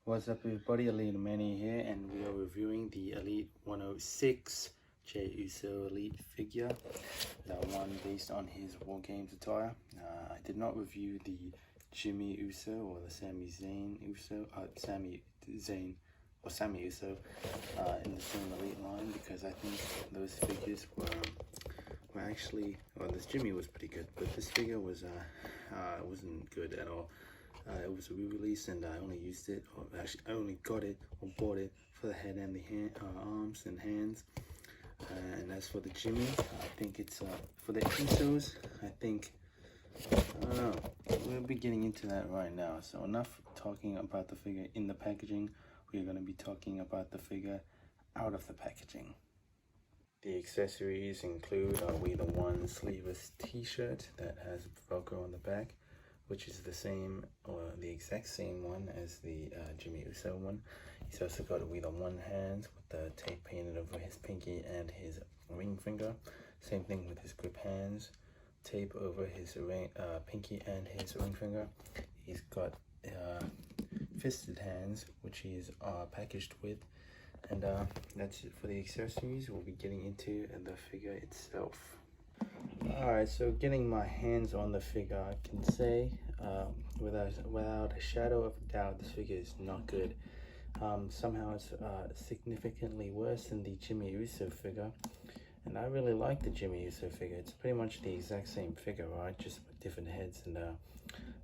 What's up, everybody? Elite Manny here, and we are reviewing the Elite 106 Jey Uso Elite figure, that one based on his War Games attire. I did not review the Jimmy Uso or the Sami Zayn Uso, Sami Uso in the same Elite line, because I think those figures were actually, well, this Jimmy was pretty good, but this figure was wasn't good at all. It was a re-release, and I only used it, or actually I only got it or bought it for the head and the arms and hands. And as for the Jimmy, I think it's for the Usos. I don't know. We'll be getting into that right now. So enough talking about the figure in the packaging. We're going to be talking about the figure out of the packaging. The accessories include a We the One sleeveless t-shirt that has Velcro on the back, which is the same, or the exact same one as the Jimmy Uso one. He's also got a We the One hand with the tape painted over his pinky and his ring finger. Same thing with his grip hands, tape over his pinky and his ring finger. He's got fisted hands, which he's packaged with. And that's it for the accessories. We'll be getting into the figure itself. Alright, so getting my hands on the figure, I can say without a shadow of a doubt, this figure is not good. Somehow it's significantly worse than the Jimmy Uso figure, and I really like the Jimmy Uso figure. It's pretty much the exact same figure, right? Just with different heads and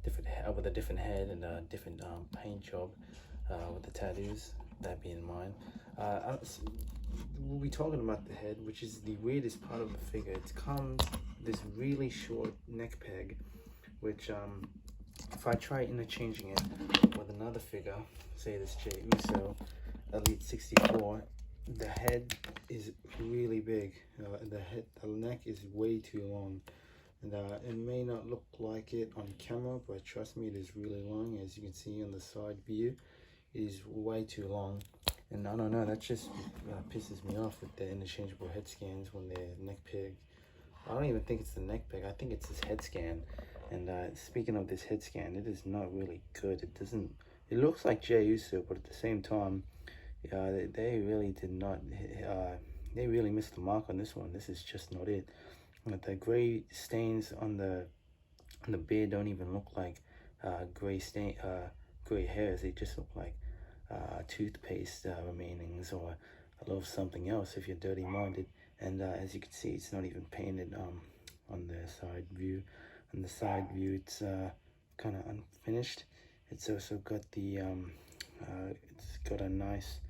with a different head and a different paint job with the tattoos. That being in mind, we'll be talking about the head, which is the weirdest part of the figure. It comes this really short neck peg, which if I try interchanging it with another figure, say this Jey Uso Elite 64, the head is really big. The neck is way too long, and it may not look like it on camera, but trust me, it is really long. As you can see on the side view, it is way too long. And I don't know, that just pisses me off with the interchangeable head scans when they're neck peg. I don't even think it's the neck peg, I think it's this head scan. And speaking of this head scan, it is not really good. It looks like Jey Uso, but at the same time, they really did not, they really missed the mark on this one. This is just not it. But the gray stains on the beard don't even look like gray hairs. They just look like toothpaste remainings or a little something else if you're dirty minded. And as you can see, it's not even painted on the side view. On the side view, it's kind of unfinished. It's also got the it's got a nice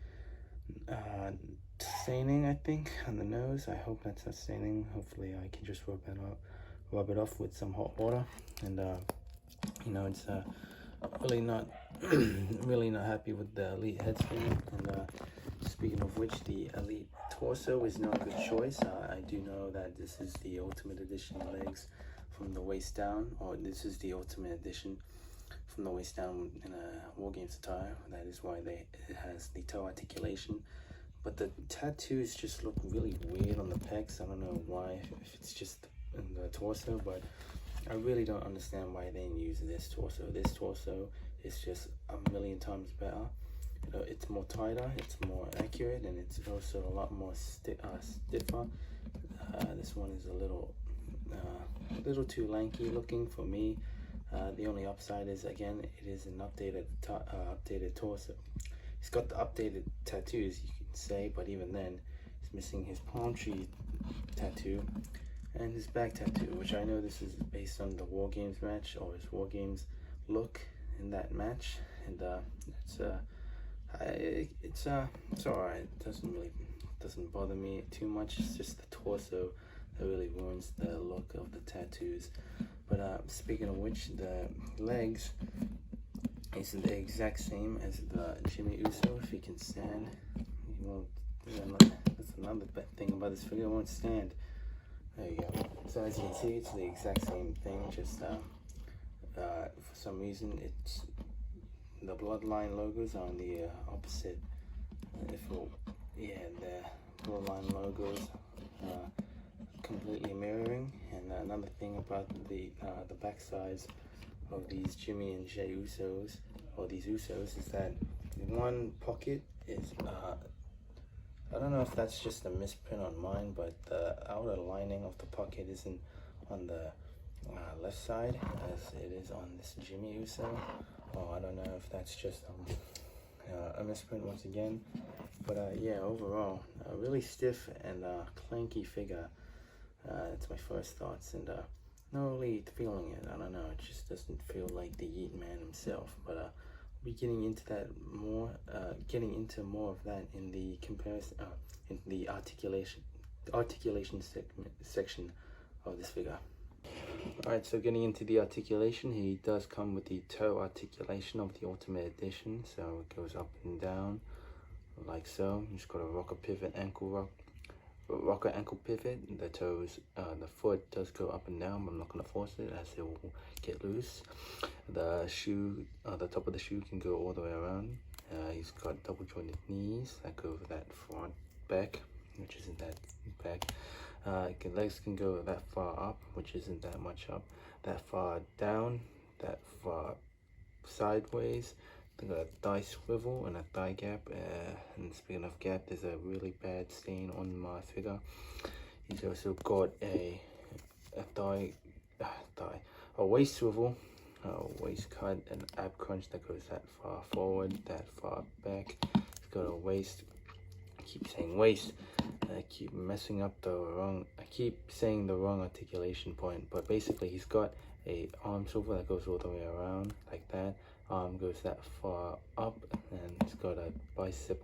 staining, I think, on the nose. I hope that's not staining. Hopefully I can just rub it off with some hot water. And you know, it's really not really not happy with the Elite head scan. And speaking of which, the Elite torso is not a good choice. I do know that this is the Ultimate Edition legs from the waist down, or this is the Ultimate Edition from the waist down in a War Games attire. That is why it has the toe articulation. But the tattoos just look really weird on the pecs. I don't know why, if it's just in the torso, but I really don't understand why they didn't use this torso. This torso is just a million times better. You know, it's more tighter, it's more accurate, and it's also a lot more stiffer. This one is a little too lanky looking for me. The only upside is, again, it is an updated torso. He's got the updated tattoos, you can say, but even then, he's missing his palm tree tattoo and his back tattoo, which I know this is based on the War Games match, or his War Games look in that match. And it's alright. It doesn't bother me too much. It's just the torso that really ruins the look of the tattoos. But speaking of which, the legs is the exact same as the Jimmy Uso. If he can stand, he won't. That's another bad thing about this figure. It won't stand. There you go. So as you can see, it's the exact same thing. Just for some reason, it's the bloodline logos are on the opposite. The bloodline logos completely mirroring. And another thing about the back sides of these Jimmy and Jey Usos, or these Usos, is that one pocket is I don't know if that's just a misprint on mine, but the outer lining of the pocket isn't on the left side as it is on this Jimmy Uso. Oh, I don't know if that's just a misprint once again, but yeah, overall a really stiff and clanky figure. It's my first thoughts, and not really feeling it. I don't know, it just doesn't feel like the Yeet Man himself, but we'll be getting into that more, getting into more of that in the comparison, in the articulation section of this figure. Alright, so getting into the articulation, he does come with the toe articulation of the Ultimate Edition, so it goes up and down like so. He's got a rocker pivot ankle rocker ankle pivot. The toes, the foot does go up and down, but I'm not going to force it as it will get loose. The shoe, the top of the shoe can go all the way around. He's got double jointed knees that go over that front back, which isn't that back. Legs can go that far up, which isn't that much up, that far down, that far sideways. They got a thigh swivel and a thigh gap, and speaking of gap, there's a really bad stain on my figure. He's also got a waist swivel, a waist cut, an ab crunch that goes that far forward, that far back. He's got a waist, I keep saying waist, I keep messing up the wrong, I keep saying the wrong articulation point, but basically he's got a arm swivel that goes all the way around like that. Arm goes that far up, and it's got a bicep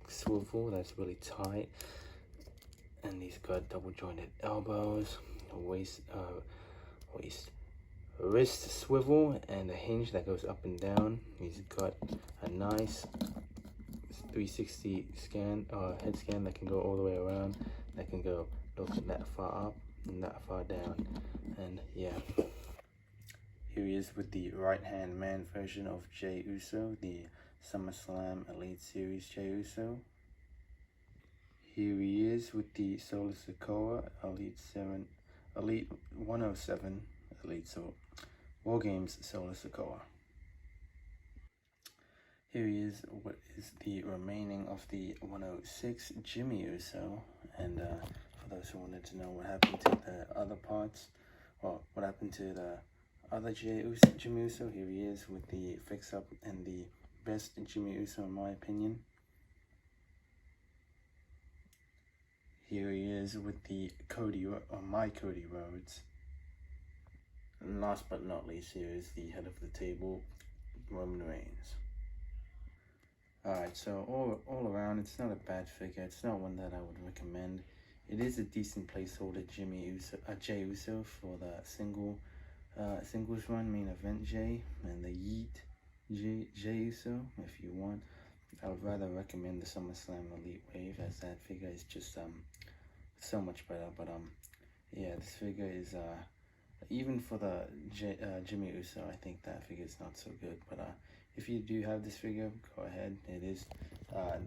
swivel that's really tight, and he's got double jointed elbows, a wrist swivel, and a hinge that goes up and down. He's got a nice 360 scan, head scan that can go all the way around, that can go look that far up and that far down, and yeah. Here he is with the right-hand man version of Jey Uso, the SummerSlam Elite Series Jey Uso. Here he is with the Solar Sokoa Elite 107 War Games Solar Sokoa. Here he is, what is the remaining of the 106 Jimmy Uso, and for those who wanted to know what happened to the other parts, well, what happened to the other Jimmy Uso, here he is with the fix-up and the best Jimmy Uso in my opinion. Here he is with the my Cody Rhodes. And last but not least, here is the head of the table, Roman Reigns. Alright, so all around, it's not a bad figure. It's not one that I would recommend. It is a decent placeholder Jey Uso for the singles run main event Jey, and the Yeet Jey Uso if you want. I would rather recommend the SummerSlam Elite Wave, as that figure is just so much better. But yeah, this figure is even for the Jimmy Uso, I think that figure is not so good. But if you do have this figure, go ahead. It is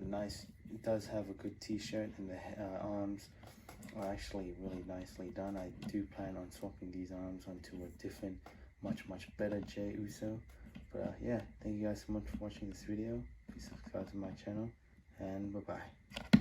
nice. It does have a good t-shirt, and the arms are actually really nicely done. I do plan on swapping these arms onto a different, much better Jey Uso. But yeah, thank you guys so much for watching this video. Please subscribe to my channel, and bye bye.